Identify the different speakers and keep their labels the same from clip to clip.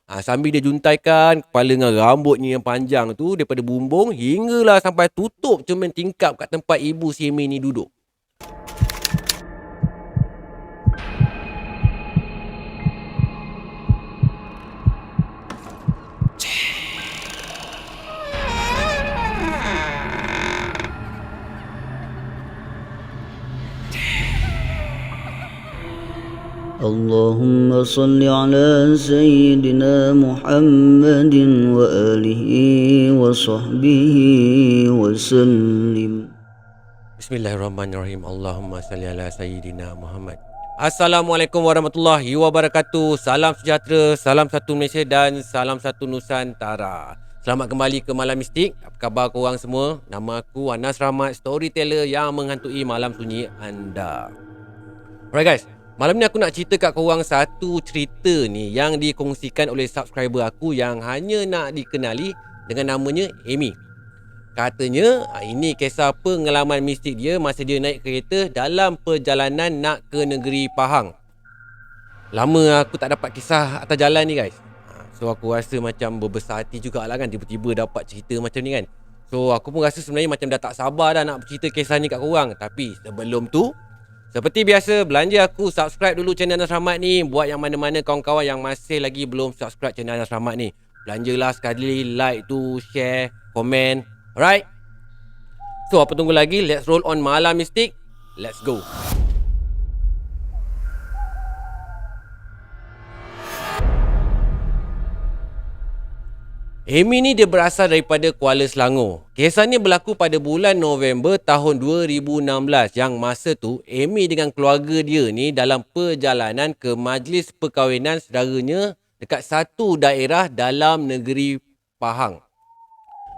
Speaker 1: Sambil dia juntaikan kepala dengan rambutnya yang panjang tu daripada bumbung hinggalah sampai tutup cermin tingkap kat tempat ibu si Amy ni duduk.
Speaker 2: اللهم صل على سيدنا محمد وآله وصحبه وسلم.
Speaker 1: Bismillahirrahmanirrahim. Allahumma salli ala Sayyidina Muhammad. Assalamualaikum warahmatullahi wabarakatuh. Salam sejahtera, salam satu Malaysia dan salam satu Nusantara. Selamat kembali ke Malam Mistik. Apa khabar korang semua? Nama aku Anas Rahmat, storyteller yang menghantui malam sunyi anda. Alright guys, malam ni aku nak cerita kat korang satu cerita ni yang dikongsikan oleh subscriber aku yang hanya nak dikenali dengan namanya Amy. Katanya ini kisah pengalaman mistik dia masa dia naik kereta dalam perjalanan nak ke negeri Pahang. Lama aku tak dapat kisah atas jalan ni guys. So aku rasa macam berbesar hati jugalah kan tiba-tiba dapat cerita macam ni kan. So aku pun rasa sebenarnya macam dah tak sabar dah nak cerita kisah ni kat korang. Tapi sebelum tu, seperti biasa, belanja aku subscribe dulu channel Anas Rahmat ni. Buat yang mana-mana kawan-kawan yang masih lagi belum subscribe channel Anas Rahmat ni, belanjalah sekali, like tu, share, komen. Alright? So apa tunggu lagi? Let's roll on Malam Mistik. Let's go. Amy ni dia berasal daripada Kuala Selangor. Kisah ni berlaku pada bulan November tahun 2016 yang masa tu Amy dengan keluarga dia ni dalam perjalanan ke majlis perkahwinan saudaranya dekat satu daerah dalam negeri Pahang.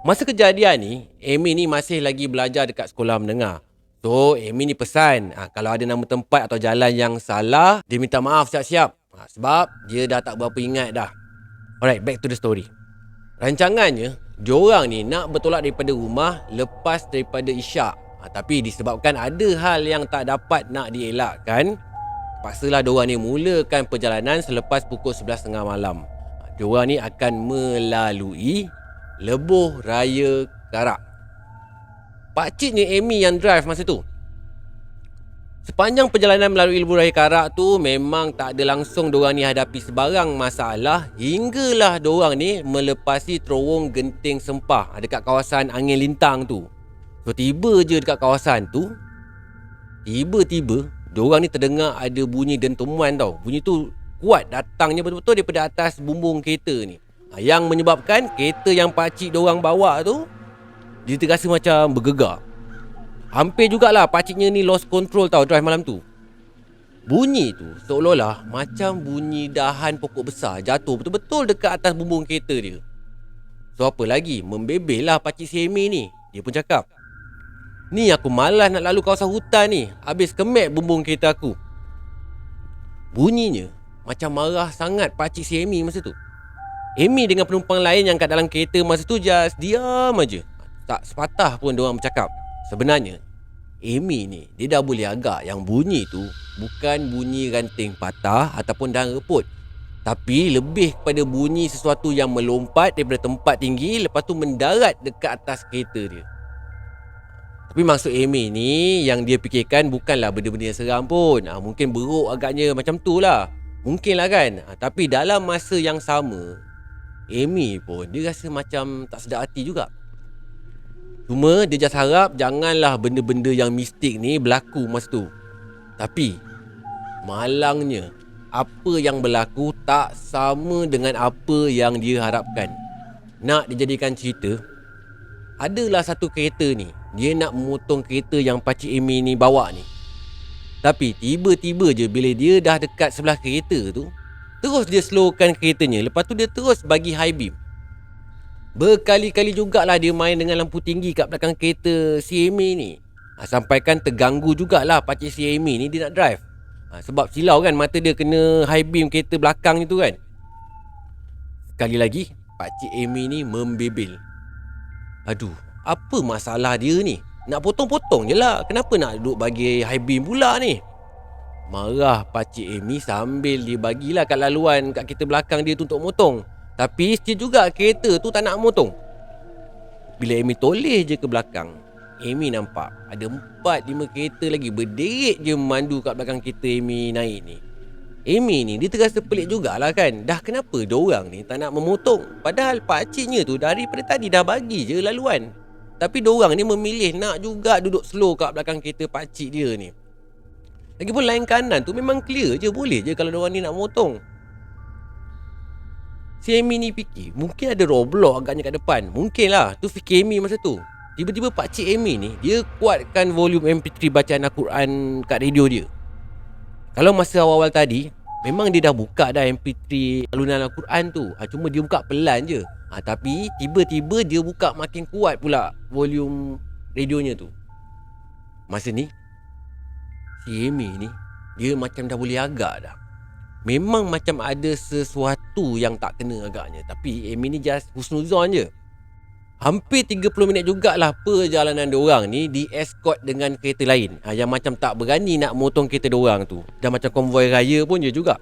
Speaker 1: Masa kejadian ni, Amy ni masih lagi belajar dekat sekolah menengah. So, Amy ni pesan, kalau ada nama tempat atau jalan yang salah, dia minta maaf siap-siap. Sebab dia dah tak berapa ingat dah. Alright, back to the story. Rancangannya, diorang ni nak bertolak daripada rumah lepas daripada isyak. Tapi disebabkan ada hal yang tak dapat nak dielakkan, paksalah diorang ni mulakan perjalanan selepas pukul 11.30 malam. Diorang ni akan melalui Lebuh Raya Karak. Pakciknya Amy yang drive masa tu. Sepanjang perjalanan melalui Lebuh Raya Karak tu memang tak ada langsung diorang ni hadapi sebarang masalah hinggalah diorang ni melepasi terowong Genting Sempah dekat kawasan Angin Lintang tu. So tiba je dekat kawasan tu, tiba-tiba diorang ni terdengar ada bunyi dentuman tau. Bunyi tu kuat datangnya betul-betul daripada atas bumbung kereta ni. Yang menyebabkan kereta yang pakcik diorang bawa tu dia terasa macam bergegar. Hampir jugalah pakciknya ni lost control tau drive malam tu. Bunyi tu seolah-olah macam bunyi dahan pokok besar jatuh betul-betul dekat atas bumbung kereta dia. So apa lagi, membebel lah pakcik si Amy ni. Dia pun cakap, "Ni aku malas nak lalu kawasan hutan ni, habis kemek bumbung kereta aku." Bunyinya macam marah sangat pakcik si Amy masa tu. Amy dengan penumpang lain yang kat dalam kereta masa tu just diam aja. Tak sepatah pun diorang bercakap. Sebenarnya Amy ni dia dah boleh agak yang bunyi tu bukan bunyi ranting patah ataupun dahan reput, tapi lebih kepada bunyi sesuatu yang melompat daripada tempat tinggi lepas tu mendarat dekat atas kereta dia. Tapi maksud Amy ni yang dia fikirkan bukanlah benda-benda yang seram pun. Mungkin beruk agaknya macam tu lah. Mungkin lah kan. Tapi dalam masa yang sama, Amy pun dia rasa macam tak sedap hati juga. Cuma dia just harap janganlah benda-benda yang mistik ni berlaku masa tu. Tapi malangnya apa yang berlaku tak sama dengan apa yang dia harapkan. Nak dijadikan cerita, adalah satu kereta ni, dia nak memotong kereta yang pakcik Amy ni bawa ni. Tapi tiba-tiba je bila dia dah dekat sebelah kereta tu, terus dia slowkan keretanya. Lepas tu dia terus bagi high beam. Berkali-kali jugalah dia main dengan lampu tinggi kat belakang kereta si Amy ni. Sampaikan terganggu jugalah pakcik si Amy ni dia nak drive. Sebab silau kan mata dia kena high beam kereta belakang itu kan. Sekali lagi pakcik Amy ni membebel. Aduh, apa masalah dia ni? Nak potong-potong je lah. Kenapa nak duduk bagi high beam pula ni? Marah pakcik Amy sambil dia bagilah kat laluan kat kereta belakang dia tu untuk motong. Tapi still juga kereta tu tak nak motong. Bila Amy toleh je ke belakang, Amy nampak ada 4-5 kereta lagi berderet je memandu kat belakang kereta Amy naik ni. Amy ni dia terasa pelik jugalah kan. Dah kenapa diorang ni tak nak memotong? Padahal pakciknya tu daripada tadi dah bagi je laluan. Tapi diorang ni memilih nak juga duduk slow kat belakang kereta pakcik dia ni. Lagipun lain kanan tu memang clear je, boleh je kalau diorang ni nak memotong. Si Amy ni fikir mungkin ada roblox agaknya kat depan. Mungkin lah, tu fikir Amy masa tu. Tiba-tiba pakcik Amy ni dia kuatkan volume MP3 bacaan Al-Quran kat radio dia. Kalau masa awal-awal tadi memang dia dah buka dah MP3 alunan Al-Quran tu, cuma dia buka pelan je. Tapi tiba-tiba dia buka makin kuat pula volume radionya tu. Masa ni si Amy ni dia macam dah boleh agak dah. Memang macam ada sesuatu yang tak kena agaknya, tapi Amy ni just husnuzon je. Hampir 30 minit jugalah perjalanan diorang ni di-escort dengan kereta lain, yang macam tak berani nak motong kereta diorang tu. Dah macam konvoi raya pun je juga.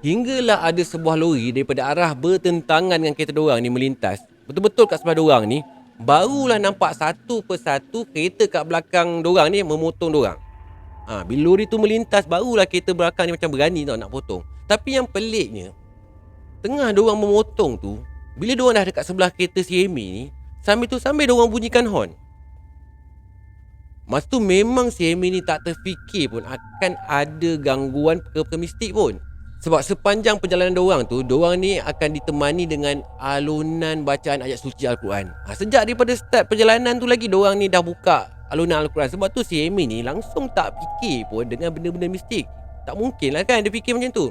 Speaker 1: Hinggalah ada sebuah lori daripada arah bertentangan dengan kereta diorang ni melintas. Betul-betul kat sebelah diorang ni, barulah nampak satu persatu kereta kat belakang diorang ni memotong diorang. Bila lori tu melintas, barulah kereta belakang ni macam berani tau nak potong. Tapi yang peliknya, tengah diorang memotong tu, bila diorang dah dekat sebelah kereta si Amy ni, sambil diorang bunyikan horn. Masa tu memang si Amy ni tak terfikir pun akan ada gangguan perkara mistik pun. Sebab sepanjang perjalanan diorang tu, diorang ni akan ditemani dengan alunan bacaan ayat suci Al-Quran. Sejak daripada start perjalanan tu lagi, diorang ni dah buka alunan Al-Quran. Sebab tu si Amy ni langsung tak fikir pun dengan benda-benda mistik. Tak mungkin lah kan dia fikir macam tu.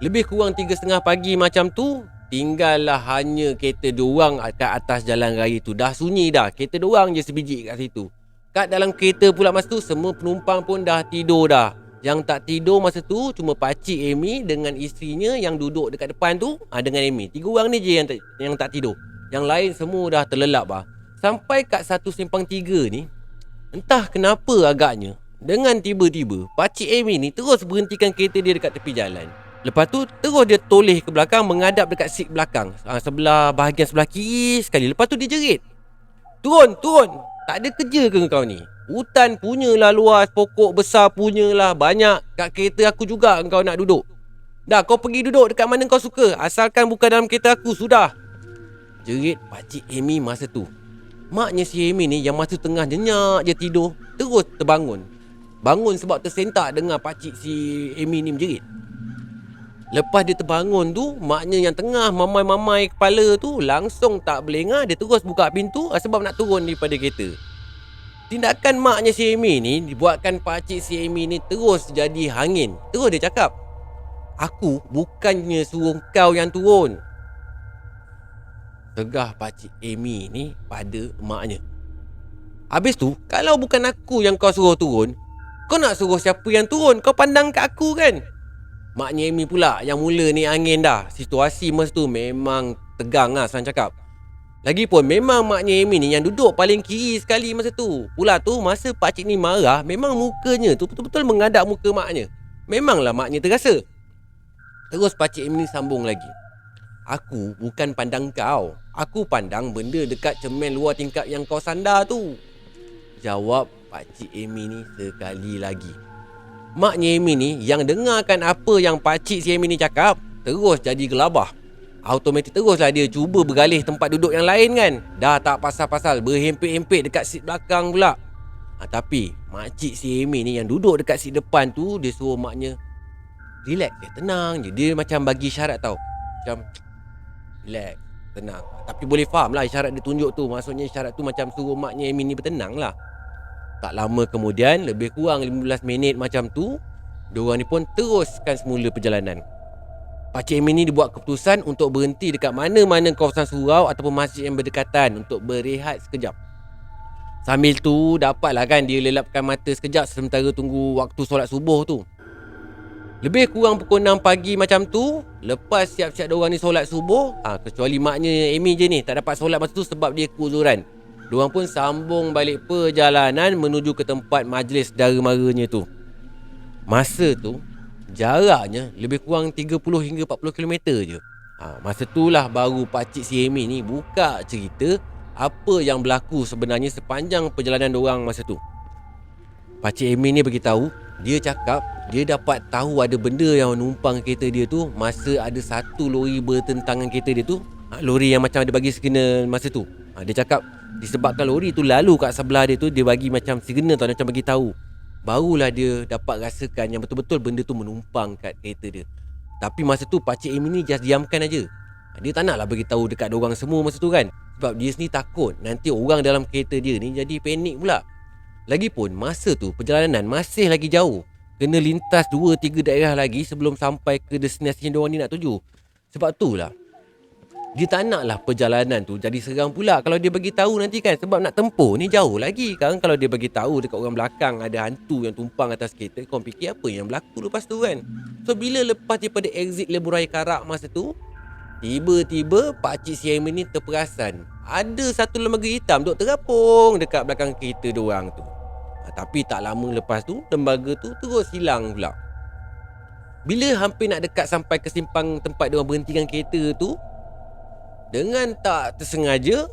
Speaker 1: Lebih kurang 3:30 pagi macam tu, tinggallah hanya kereta diorang kat atas jalan raya tu. Dah sunyi dah, kereta diorang je sebiji kat situ. Kat dalam kereta pula masa tu, semua penumpang pun dah tidur dah. Yang tak tidur masa tu cuma pakcik Amy dengan isterinya yang duduk dekat depan tu, dengan Amy. 3 orang ni je yang tak tidur. Yang lain semua dah terlelap lah. Sampai kat satu simpang 3 ni, entah kenapa agaknya, dengan tiba-tiba pakcik Amy ni terus berhentikan kereta dia dekat tepi jalan. Lepas tu terus dia toleh ke belakang, menghadap dekat seat belakang, bahagian sebelah kiri sekali. Lepas tu dia jerit, Turun! Tak ada kerja ke kau ni? Hutan punyalah luas, pokok besar punyalah banyak. Kat kereta aku juga kau nak duduk. Dah, kau pergi duduk dekat mana kau suka, asalkan bukan dalam kereta aku, sudah. Jerit pakcik Amy masa tu. Maknya si Amy ni yang masa tengah nyenyak je tidur, terus terbangun. Bangun sebab tersentak dengar pakcik si Amy ni menjerit. Lepas dia terbangun tu, maknya yang tengah mamai-mamai kepala tu langsung tak berlengah. Dia terus buka pintu sebab nak turun daripada kereta. Tindakan maknya si Amy ni dibuatkan pakcik si Amy ni terus jadi hangin. Terus dia cakap, aku bukannya suruh kau yang turun. Tegah pakcik Amy ni pada maknya. Habis tu, kalau bukan aku yang kau suruh turun, kau nak suruh siapa yang turun? Kau pandang kat aku kan? Maknya Amy pula yang mula ni angin dah. Situasi masa tu memang tegang lah senang cakap. Lagipun memang maknya Amy ni yang duduk paling kiri sekali masa tu. Pula tu masa pakcik ni marah, memang mukanya tu betul-betul menghadap muka maknya. Memanglah maknya terasa. Terus pakcik Amy ni sambung lagi. Aku bukan pandang kau, aku pandang benda dekat cermin luar tingkap yang kau sandar tu. Jawab pakcik Amy ni sekali lagi. Maknya Amy ni yang dengarkan apa yang pakcik si Amy ni cakap, terus jadi gelabah. Automatik teruslah dia cuba bergalih tempat duduk yang lain kan. Dah tak pasal-pasal berhempit-hempit dekat seat belakang pula. Tapi makcik si Amy ni yang duduk dekat seat depan tu, dia suruh maknya relax je, tenang je. Dia macam bagi isyarat tau, macam relax, tenang. Tapi boleh faham lah isyarat dia tunjuk tu. Maksudnya isyarat tu macam suruh maknya Amy ni bertenang lah. Tak lama kemudian, lebih kurang 15 minit macam tu, diorang ni pun teruskan semula perjalanan. Pakcik Amy ni dibuat keputusan untuk berhenti dekat mana-mana kawasan surau ataupun masjid yang berdekatan untuk berehat sekejap. Sambil tu dapatlah kan dia lelapkan mata sekejap sementara tunggu waktu solat subuh tu. Lebih kurang pukul 6 pagi macam tu, lepas siap-siap diorang ni solat subuh, kecuali maknya Amy je ni tak dapat solat masa tu sebab dia keuzuran. Diorang pun sambung balik perjalanan menuju ke tempat majlis dara maranya tu. Masa tu jaraknya lebih kurang 30 hingga 40 km je. Masa itulah baru pakcik si Amy ni buka cerita apa yang berlaku sebenarnya sepanjang perjalanan diorang masa tu. Pakcik Amy ni beritahu, dia cakap dia dapat tahu ada benda yang numpang kereta dia tu masa ada satu lori bertentangan kereta dia tu. Lori yang macam ada bagi signal masa tu. Dia cakap disebabkan lori tu lalu kat sebelah dia tu, dia bagi macam signal tau, macam bagi tahu. Barulah dia dapat rasakan yang betul-betul benda tu menumpang kat kereta dia. Tapi masa tu pakcik Amy ni just diamkan aja. Dia tak naklah beritahu dekat diorang semua masa tu kan. Sebab dia sendiri takut nanti orang dalam kereta dia ni jadi panik pula. Lagipun masa tu perjalanan masih lagi jauh. Kena lintas 2-3 daerah lagi sebelum sampai ke destinasi yang diorang ni nak tuju. Sebab tu lah dia tak naklah perjalanan tu jadi seram pula kalau dia bagi tahu nanti kan. Sebab nak tempuh ni jauh lagi kan. Kalau dia bagi tahu dekat orang belakang ada hantu yang tumpang atas kereta, kau fikir apa yang berlaku lepas tu kan. So bila lepas daripada exit Lebuh Raya Karak masa tu, tiba-tiba pakcik si Amy ni terperasan ada satu lembaga hitam duk terapung dekat belakang kereta diorang tu. Tapi tak lama lepas tu lembaga tu terus hilang pula. Bila hampir nak dekat sampai ke simpang tempat diorang berhentikan kereta tu, dengan tak tersengaja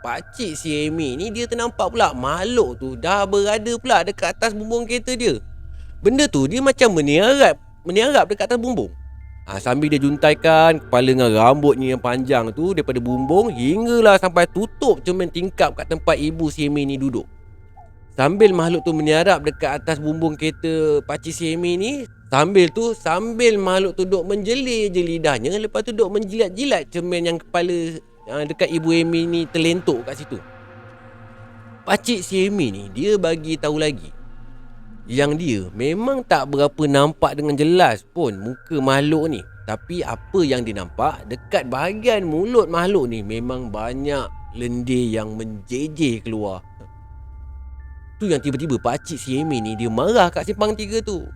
Speaker 1: pakcik si Amy ni dia ternampak pula makhluk tu dah berada pula dekat atas bumbung kereta dia. Benda tu dia macam meniarap dekat atas bumbung. Sambil dia juntaikan kepala dengan rambutnya yang panjang tu daripada bumbung hinggalah sampai tutup cermin tingkap kat tempat ibu si Amy ni duduk. Sambil makhluk tu meniarap dekat atas bumbung kereta pakcik si Amy ni, sambil makhluk tu duk menjelir je lidahnya, lepas tu duk menjilat-jilat cermin yang kepala dekat ibu Amy ni terlentuk kat situ. Pakcik si Amy ni dia bagi tahu lagi yang dia memang tak berapa nampak dengan jelas pun muka makhluk ni. Tapi apa yang dia nampak dekat bahagian mulut makhluk ni memang banyak lendir yang menjejeh keluar. Tu yang tiba-tiba pakcik si Amy ni dia marah kat simpang 3 tu.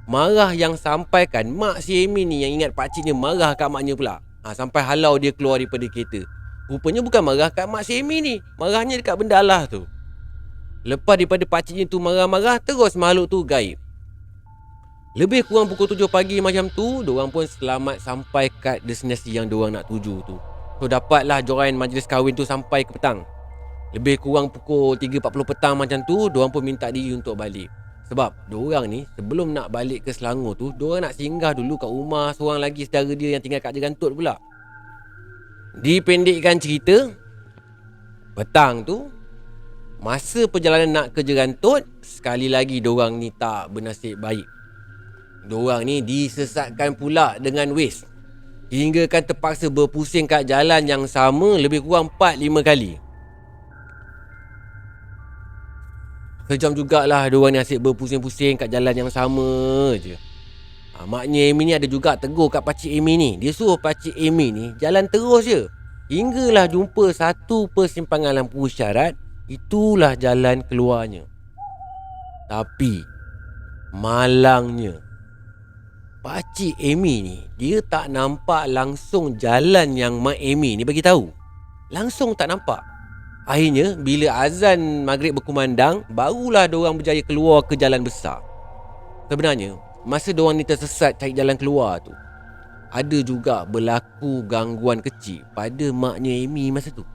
Speaker 1: Marah yang sampaikan mak si Amy ni yang ingat pakciknya marah kat maknya pula. Sampai halau dia keluar daripada kereta. Rupanya bukan marah kat mak si Amy ni, marahnya dekat benda Allah tu. Lepas daripada pakciknya tu marah-marah, terus makhluk tu gaib. Lebih kurang pukul 7 pagi macam tu, diorang pun selamat sampai kat destinasi yang diorang nak tuju tu. So dapatlah join majlis kahwin tu sampai ke petang. Lebih kurang pukul 3.40 petang macam tu, diorang pun minta diri untuk balik. Sebab diorang ni sebelum nak balik ke Selangor tu, diorang nak singgah dulu kat rumah seorang lagi saudara dia yang tinggal kat Jerantut pula. Dipendekkan cerita, petang tu, masa perjalanan nak ke Jerantut, sekali lagi diorang ni tak bernasib baik. Diorang ni disesatkan pula dengan Waze, hingga kan terpaksa berpusing kat jalan yang sama lebih kurang 4-5 kali. Sejam jugalah diorang ni asyik berpusing-pusing kat jalan yang sama je. Maknya Amy ni ada juga tegur kat pakcik Amy ni. Dia suruh pakcik Amy ni jalan terus je, hinggalah jumpa satu persimpangan lampu isyarat. Itulah jalan keluarnya. Tapi malangnya, pakcik Amy ni dia tak nampak langsung jalan yang mak Amy ni bagi tahu. Langsung tak nampak. Akhirnya bila azan maghrib berkumandang, barulah diorang berjaya keluar ke jalan besar. Sebenarnya masa diorang ni tersesat cari jalan keluar tu, ada juga berlaku gangguan kecil pada maknya Amy masa tu.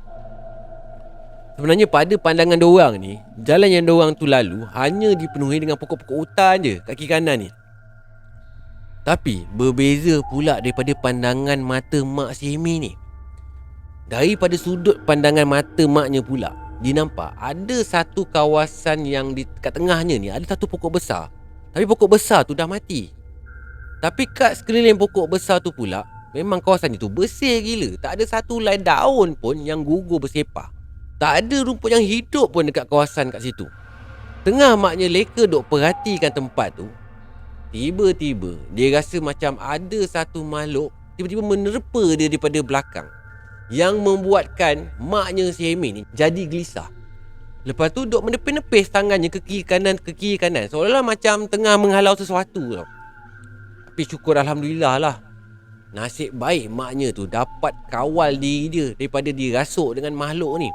Speaker 1: Sebenarnya pada pandangan diorang ni, jalan yang diorang tu lalu hanya dipenuhi dengan pokok-pokok hutan je kat kiri kanan ni. Tapi berbeza pula daripada pandangan mata mak si Amy ni. Daripada sudut pandangan mata maknya pula, dia nampak ada satu kawasan yang di kat tengahnya ni ada satu pokok besar. Tapi pokok besar tu dah mati. Tapi kat sekeliling pokok besar tu pula, memang kawasan itu bersih gila. Tak ada satu helai daun pun yang gugur bersepah. Tak ada rumput yang hidup pun dekat kawasan kat situ. Tengah maknya leka duk perhatikan tempat tu, tiba-tiba dia rasa macam ada satu makhluk tiba-tiba menerpa dia daripada belakang, yang membuatkan maknya si Amy ni jadi gelisah. Lepas tu duk menepis-nepis tangannya ke kiri kanan, seolah-olah macam tengah menghalau sesuatu tau. Tapi syukur Alhamdulillah lah, nasib baik maknya tu dapat kawal diri dia daripada dirasuk dengan makhluk ni.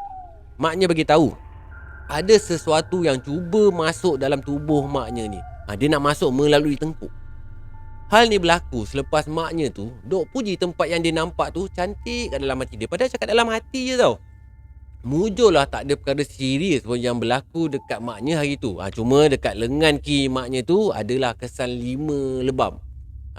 Speaker 1: Maknya bagi tahu ada sesuatu yang cuba masuk dalam tubuh maknya ni. Dia nak masuk melalui tengkuk. Hal ni berlaku selepas maknya tu duk puji tempat yang dia nampak tu cantik kat dalam hati dia. Padahal cakap dalam hati je tau. Mujurlah tak ada perkara serius pun yang berlaku dekat maknya hari tu. Cuma dekat lengan kiri maknya tu adalah kesan 5 lebam.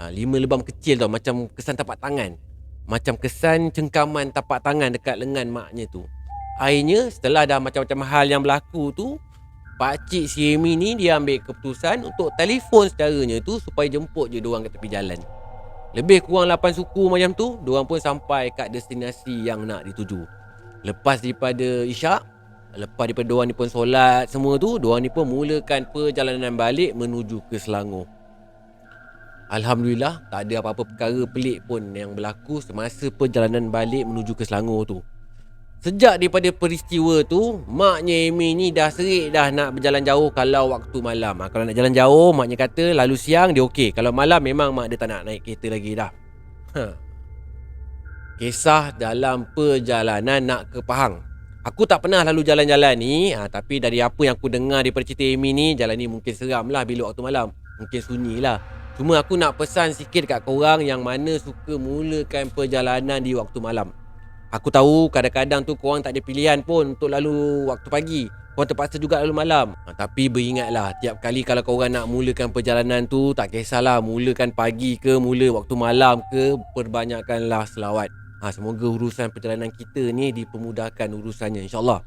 Speaker 1: 5 lebam kecil tau, macam kesan tapak tangan. Macam kesan cengkaman tapak tangan dekat lengan maknya tu. Akhirnya setelah dah macam-macam hal yang berlaku tu, pakcik si Amy ni dia ambil keputusan untuk telefon saudaranya tu supaya jemput je diorang kat tepi jalan. Lebih kurang 8 suku macam tu, diorang pun sampai kat destinasi yang nak dituju. Lepas daripada isyak, lepas daripada diorang ni pun solat semua tu, diorang ni pun mulakan perjalanan balik menuju ke Selangor. Alhamdulillah, tak ada apa-apa perkara pelik pun yang berlaku semasa perjalanan balik menuju ke Selangor tu. Sejak daripada peristiwa tu, maknya Amy ni dah serik dah nak berjalan jauh kalau waktu malam. Kalau nak jalan jauh, maknya kata lalu siang dia okey. Kalau malam memang mak dia tak nak naik kereta lagi dah. Kisah dalam perjalanan nak ke Pahang. Aku tak pernah lalu jalan-jalan ni, tapi dari apa yang aku dengar daripada cerita Amy ni, jalan ni mungkin seram lah bila waktu malam. Mungkin sunyi lah. Cuma aku nak pesan sikit kat korang yang mana suka mulakan perjalanan di waktu malam. Aku tahu kadang-kadang tu korang tak ada pilihan pun untuk lalu waktu pagi. Korang terpaksa juga lalu malam. Tapi beringatlah, tiap kali kalau korang nak mulakan perjalanan tu, tak kisahlah mulakan pagi ke, mula waktu malam ke, perbanyakkanlah selawat. Semoga urusan perjalanan kita ni dipermudahkan urusannya, insyaAllah.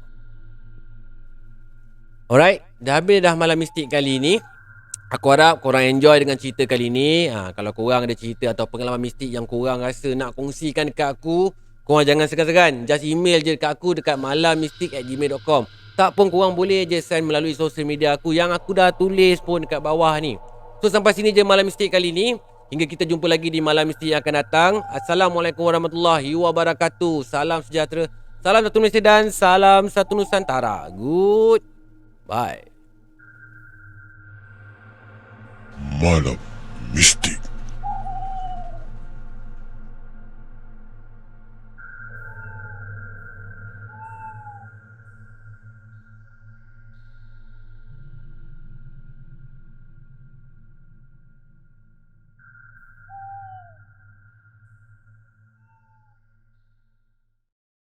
Speaker 1: Alright, dah habis dah malam mistik kali ni. Aku harap korang enjoy dengan cerita kali ni. Kalau korang ada cerita atau pengalaman mistik yang korang rasa nak kongsikan dekat aku, korang jangan segan-segan. Just email je dekat aku dekat malammistik@gmail.com. Tak pun korang boleh je send melalui sosial media aku yang aku dah tulis pun dekat bawah ni. So sampai sini je malam mistik kali ni. Hingga kita jumpa lagi di malam mistik yang akan datang. Assalamualaikum warahmatullahi wabarakatuh. Salam sejahtera, salam satu Malaysia dan salam satu Nusantara. Good. Bye.
Speaker 3: Malam Mistik.